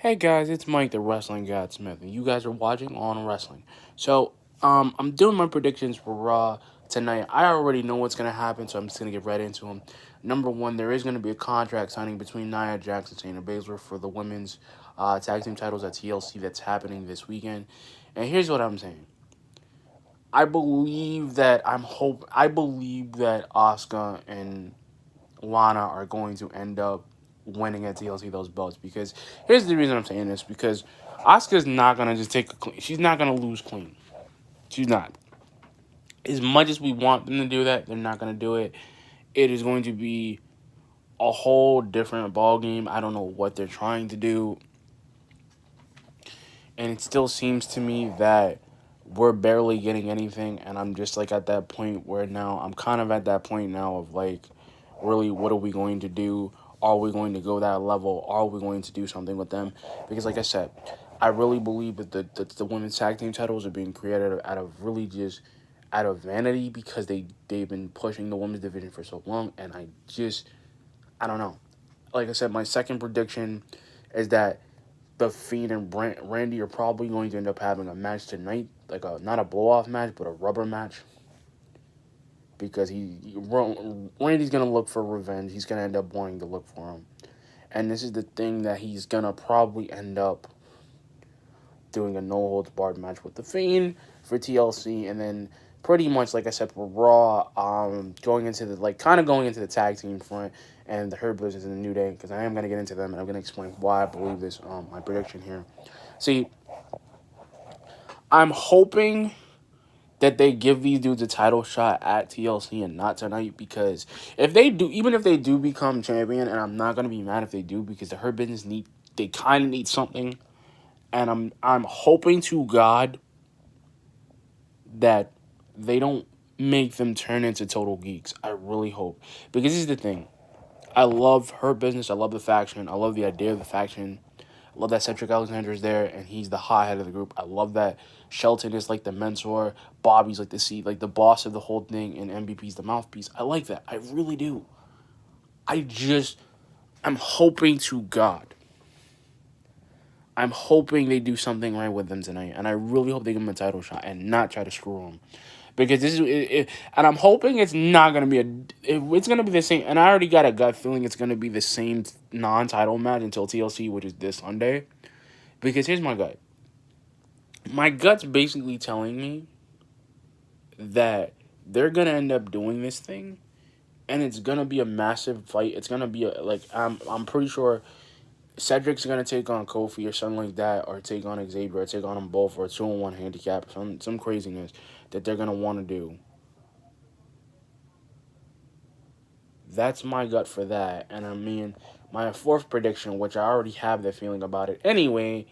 Hey guys, it's Mike the Wrestling Godsmith, and you guys are watching On Wrestling. So, I'm doing my predictions for Raw tonight. I already know what's gonna happen, so I'm just gonna get right into them. Number one, there is gonna be a contract signing between Nia Jax and Shayna Baszler for the women's tag team titles at TLC that's happening this weekend. And here's what I'm saying. I believe that Asuka and Lana are going to end up winning at TLC those belts because here's the reason I'm saying this because Asuka's not gonna just take a clean. She's not gonna lose clean. She's not. As much as we want them to do that, they're not gonna do it. It is going to be a whole different ball game. I don't know what they're trying to do, and it still seems to me that we're barely getting anything. And I'm just like at that point where now I'm kind of at that point now of like, really, what are we going to do? Are we going to go that level? Are we going to do something with them? Because, like I said, I really believe that the women's tag team titles are being created out of really just out of vanity because they've been pushing the women's division for so long, and I don't know. Like I said, my second prediction is that the Fiend and Randy are probably going to end up having a match tonight, like a not a blow off match, but a rubber match because Randy's gonna look for revenge. He's gonna end up wanting to look for him, and this is the thing that he's gonna probably end up doing a no holds barred match with the Fiend for TLC, and then pretty much like I said for Raw, going into the going into the tag team front and the Hurt Business and the New Day because I am gonna get into them and I'm gonna explain why I believe this. My prediction here. See, I'm hoping that they give these dudes a title shot at TLC and not tonight because if they do, even if they do become champion, and I'm not gonna be mad if they do because the Hurt Business they kind of need something, and I'm hoping to God that they don't make them turn into total geeks. I really hope because this is the thing. I love Hurt Business. I love the faction. I love the idea of the faction. I love that Cedric Alexander is there and he's the high head of the group. I love that Shelton is like the mentor. Bobby's like the seat, like the boss of the whole thing, and MVP's the mouthpiece. I like that. I really do. I just, I'm hoping to God. I'm hoping they do something right with them tonight, and I really hope they give them a title shot and not try to screw them. Because and I'm hoping it's not gonna be it's gonna be the same. And I already got a gut feeling it's gonna be the same non-title match until TLC, which is this Sunday. Because here's my gut. My gut's basically telling me that they're gonna end up doing this thing, and it's gonna be a massive fight. It's gonna be I'm pretty sure Cedric's gonna take on Kofi or something like that, or take on Xavier, or take on them both, or a 2-on-1 handicap, some craziness that they're gonna want to do. That's my gut for that. And I mean, my fourth prediction, which I already have the feeling about it anyway,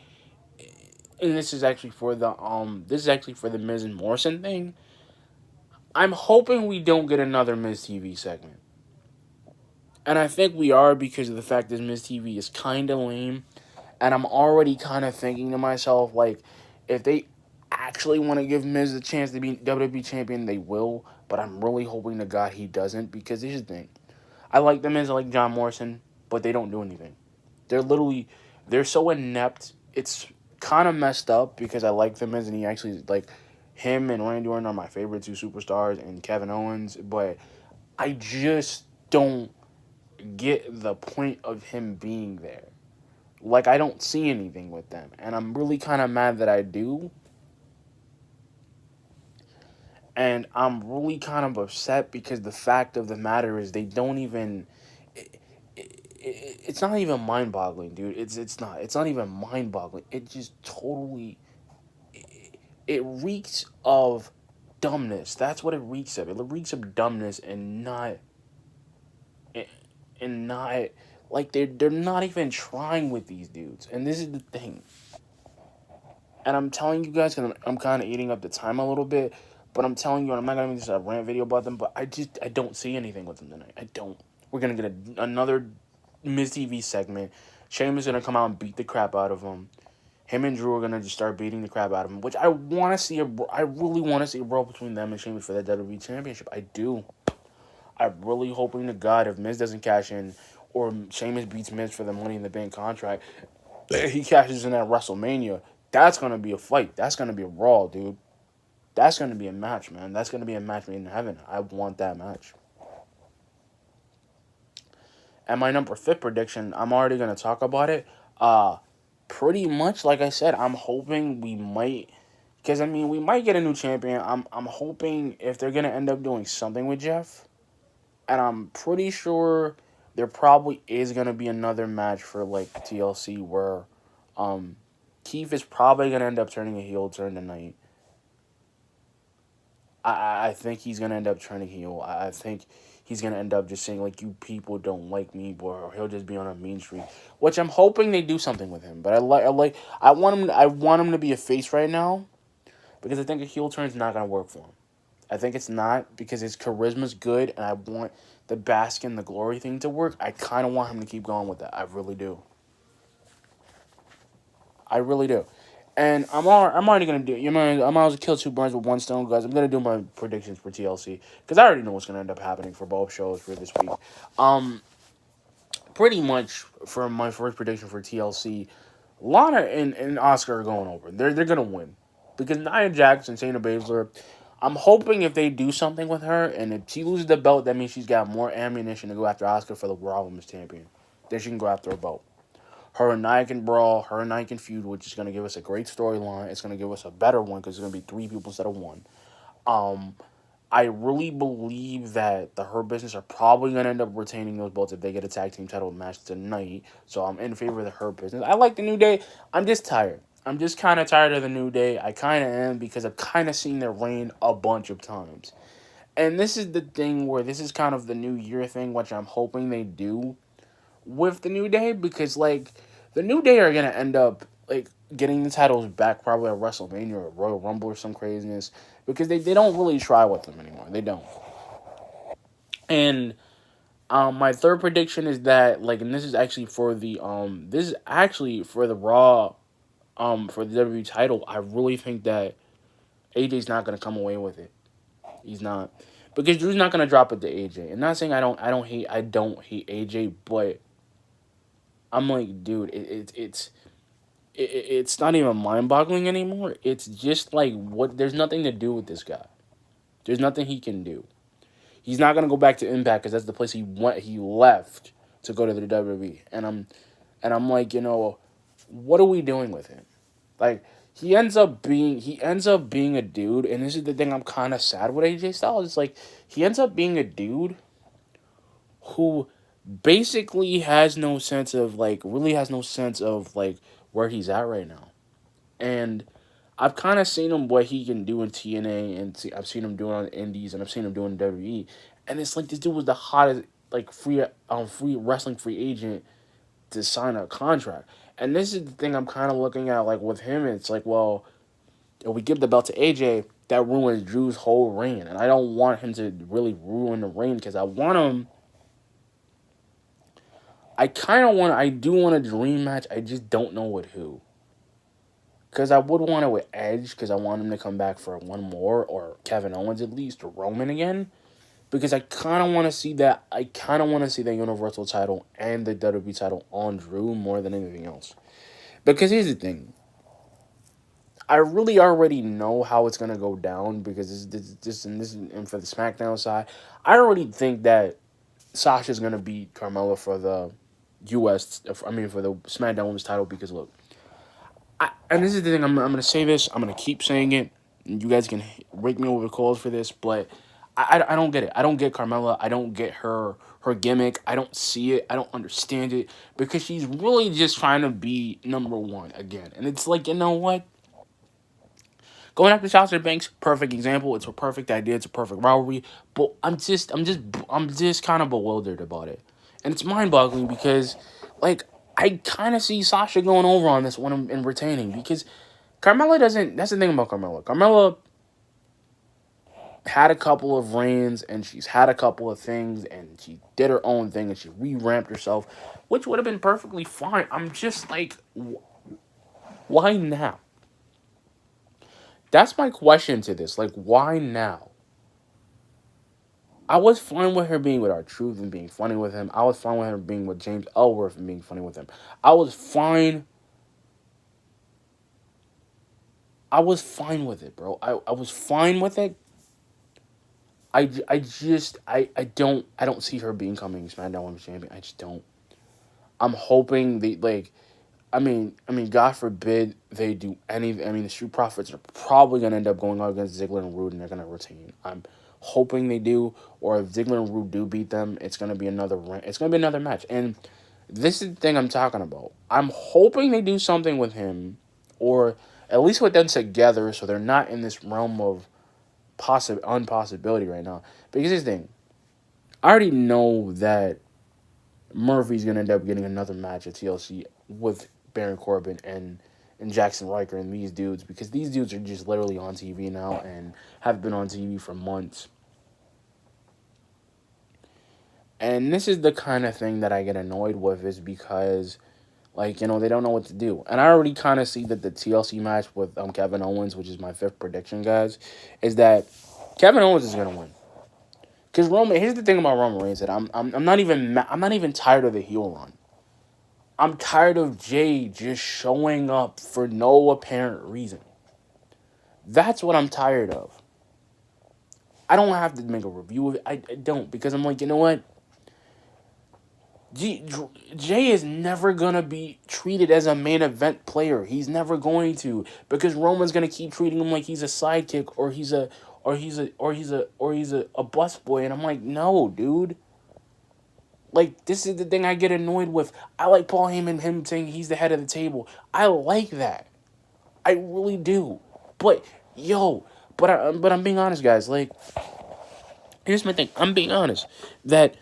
and this is actually for the Miz and Morrison thing. I'm hoping we don't get another Miz TV segment. And I think we are because of the fact that Miz TV is kind of lame. And I'm already kind of thinking to myself, like, if they actually want to give Miz a chance to be WWE champion, they will. But I'm really hoping to God he doesn't because here's the thing. I like the Miz, I like John Morrison, but they don't do anything. They're so inept. It's kind of messed up because I like the Miz and he actually, like, him and Randy Orton are my favorite two superstars and Kevin Owens, but I just don't get the point of him being there. Like, I don't see anything with them. And I'm really kind of mad that I do. And I'm really kind of upset because the fact of the matter is they don't even. It's not even mind boggling, dude. It's not even mind boggling. It just totally. It reeks of dumbness. That's what it reeks of. It reeks of dumbness and not like they're not even trying with these dudes. And this is the thing. And I'm telling you guys, because I'm kind of eating up the time a little bit, but I'm telling you, and I'm not going to make this a rant video about them, but I don't see anything with them tonight. I don't. We're going to get another Miz TV segment. Sheamus is going to come out and beat the crap out of him. Him and Drew are going to just start beating the crap out of him, which I want to see. I really want to see a brawl between them and Sheamus for that WWE Championship. I do. I'm really hoping to God if Miz doesn't cash in or Sheamus beats Miz for the Money in the Bank contract, he cashes in at WrestleMania, that's gonna be a fight. That's gonna be a Raw, dude. That's gonna be a match, man. That's gonna be a match made in heaven. I want that match. And my number fifth prediction, I'm already gonna talk about it. Uh, Pretty much like I said, I'm hoping we might, because I mean we might get a new champion. I'm hoping if they're gonna end up doing something with Jeff, and I'm pretty sure there probably is gonna be another match for like TLC where, um, Keith is probably gonna end up turning a heel turn tonight. I think he's gonna end up turning heel. I think he's gonna end up just saying like you people don't like me, or he'll just be on a mean streak. Which I'm hoping they do something with him. But I want him to be a face right now because I think a heel turn is not gonna work for him. I think it's not because his charisma's good, and I want the bask in the glory thing to work. I kind of want him to keep going with that. I really do. I really do. And I'm already gonna do. You know, I'm always kill two birds with one stone, guys. I'm gonna do my predictions for TLC because I already know what's gonna end up happening for both shows for this week. Um, Pretty much for my first prediction for TLC, Lana and Oscar are going over. They're gonna win because Nia Jax and Shayna Baszler. I'm hoping if they do something with her, and if she loses the belt, that means she's got more ammunition to go after Oscar for the Raw Women's Champion. Then she can go after a belt. Her and Nia can brawl, her and Nia can feud, which is going to give us a great storyline. It's going to give us a better one because it's going to be three people instead of one. Um, I really believe that the Hurt Business are probably going to end up retaining those belts if they get a tag team title match tonight. So I'm in favor of the Hurt Business. I like the New Day. I'm just tired. I'm just kind of tired of the New Day. I kind of am because I've kind of seen their reign a bunch of times. And this is the thing where this is kind of the New Year thing, which I'm hoping they do with the New Day because like the New Day are gonna end up like getting the titles back probably at WrestleMania or Royal Rumble or some craziness because they don't really try with them anymore. They don't. And my third prediction is that like, and this is actually for the this is actually for the Raw for the WWE title. I really think that AJ's not gonna come away with it. He's not. Because Drew's not gonna drop it to AJ. And not saying I don't hate AJ, but I'm like, dude, it's not even mind boggling anymore. It's just like what there's nothing to do with this guy. There's nothing he can do. He's not gonna go back to Impact because that's the place he went. He left to go to the WWE, and I'm like, what are we doing with him? Like he ends up being a dude, and this is the thing I'm kind of sad with AJ Styles. It's like he ends up being a dude who basically has no sense of like really has no sense of like where he's at right now. And I've kind of seen him what he can do in TNA, and I've seen him doing on Indies, and I've seen him doing WWE. And it's like this dude was the hottest like free wrestling free agent to sign a contract. And this is the thing I'm kind of looking at like with him. It's like, well, if we give the belt to AJ, that ruins Drew's whole reign, and I don't want him to really ruin the reign because I want him. I do want a dream match. I just don't know with who. Because I would want it with Edge, because I want him to come back for one more, or Kevin Owens at least, or Roman again. Because I kind of want to see that. I kind of want to see that Universal title and the WWE title on Drew more than anything else. Because here's the thing. I really already know how it's gonna go down because and for the SmackDown side, I already think that Sasha's gonna beat Carmella for the U.S. I mean for the SmackDown Women's title because look, and this is the thing. I'm gonna say this. I'm gonna keep saying it. And you guys can rake me over the coals for this, but I don't get it. I don't get Carmella. I don't get her gimmick. I don't see it. I don't understand it because she's really just trying to be number one again. And it's like, you know what? Going after Sasha Banks, perfect example. It's a perfect idea. It's a perfect rivalry. But I'm just kind of bewildered about it, and it's mind boggling because, like, I kind of see Sasha going over on this one and retaining because Carmella doesn't. That's the thing about Carmella. Carmella had a couple of reigns and she's had a couple of things and she did her own thing and she re-ramped herself, which would have been perfectly fine. I'm just like, why now? That's my question to this. Like, why now? I was fine with her being with R-Truth and being funny with him. I was fine with her being with James Ellsworth and being funny with him. I was fine I was fine with it, bro. I was fine with it. I don't see her becoming SmackDown Women's Champion. I just don't. I'm hoping they like. I mean, God forbid they do any. I mean, the Street Profits are probably gonna end up going out against Ziggler and Rude, and they're gonna retain. I'm hoping they do, or if Ziggler and Rude do beat them, it's gonna be another. It's gonna be another match, and this is the thing I'm talking about. I'm hoping they do something with him, or at least with them together, so they're not in this realm of unpossibility right now. Because this thing, I already know that Murphy's gonna end up getting another match at TLC with Baron Corbin and Jackson Riker and these dudes, because these dudes are just literally on TV now and have been on TV for months. And this is the kind of thing that I get annoyed with, is because, like, they don't know what to do. And I already kind of see that the TLC match with Kevin Owens, which is my fifth prediction, guys, is that Kevin Owens is gonna win. Because here's the thing about Roman Reigns, that I'm not even tired of the heel run. I'm tired of Jay just showing up for no apparent reason. That's what I'm tired of. I don't have to make a review of it. I don't, because I'm like, you know what? Jay is never gonna be treated as a main event player. He's never going to, because Roman's gonna keep treating him like he's a sidekick, or he's a busboy, and I'm like, no, dude. Like, this is the thing I get annoyed with. I like Paul Heyman, him saying he's the head of the table. I like that. I really do. But, but I'm being honest, guys. Like, here's my thing. I'm being honest. That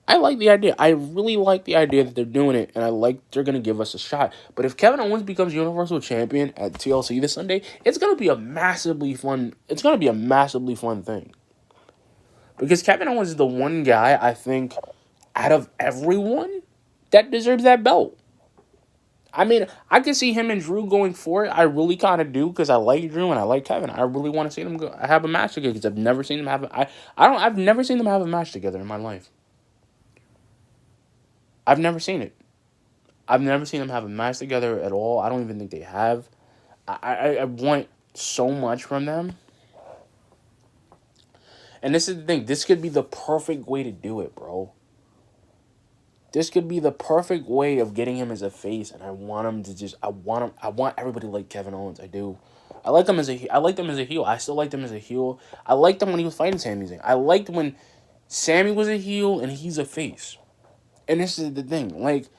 I like the idea. I really like the idea that they're doing it, and I like they're going to give us a shot. But if Kevin Owens becomes Universal Champion at TLC this Sunday, it's going to be a massively fun thing. Because Kevin Owens is the one guy, I think, out of everyone, that deserves that belt. I mean, I can see him and Drew going for it. I really kind of do, because I like Drew and I like Kevin. I really want to see them have a match together, because I've never seen them have I've never seen them have a match together in my life. I've never seen it. I've never seen them have a match together at all. I don't even think they have. I want so much from them. And this is the thing. This could be the perfect way to do it, bro. This could be the perfect way of getting him as a face, and I want him to just. I want everybody to like Kevin Owens. I do. I like him as a heel. I still liked him as a heel. I liked him when he was fighting Sami Zayn. I liked when Sammy was a heel and he's a face. And this is the thing. Like,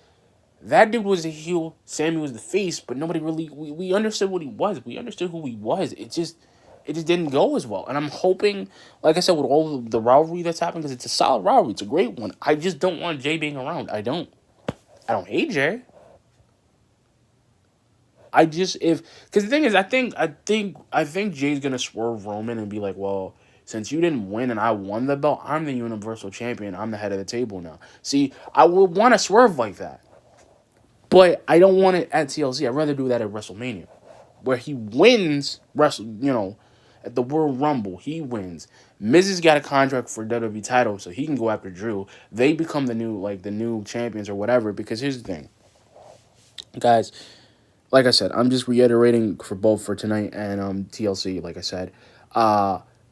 that dude was a heel, Sammy was the face, but nobody really. We understood what he was. We understood who he was. It just didn't go as well. And I'm hoping, like I said, with all the rivalry that's happening, because it's a solid rivalry, it's a great one. I just don't want Jay being around. I don't hate Jay. Because the thing is, I think Jay's gonna swerve Roman and be like, well, since you didn't win and I won the belt, I'm the Universal Champion. I'm the head of the table now. See, I would want to swerve like that, but I don't want it at TLC. I'd rather do that at WrestleMania, where he wins at the World Rumble, he wins. Miz has got a contract for WWE title, so he can go after Drew. They become the new champions or whatever. Because here's the thing, guys. Like I said, I'm just reiterating for both for tonight and TLC. Like I said,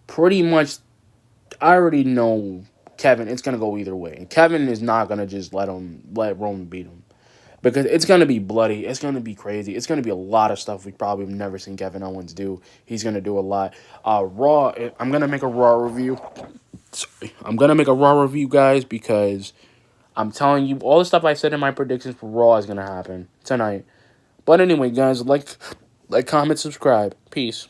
pretty much, I already know Kevin. It's gonna go either way. And Kevin is not gonna just let Roman beat him. Because it's going to be bloody. It's going to be crazy. It's going to be a lot of stuff we probably have never seen Kevin Owens do. He's going to do a lot. Raw, I'm going to make a Raw review. Sorry. I'm going to make a Raw review, guys, because I'm telling you, all the stuff I said in my predictions for Raw is going to happen tonight. But anyway, guys, like, comment, subscribe. Peace.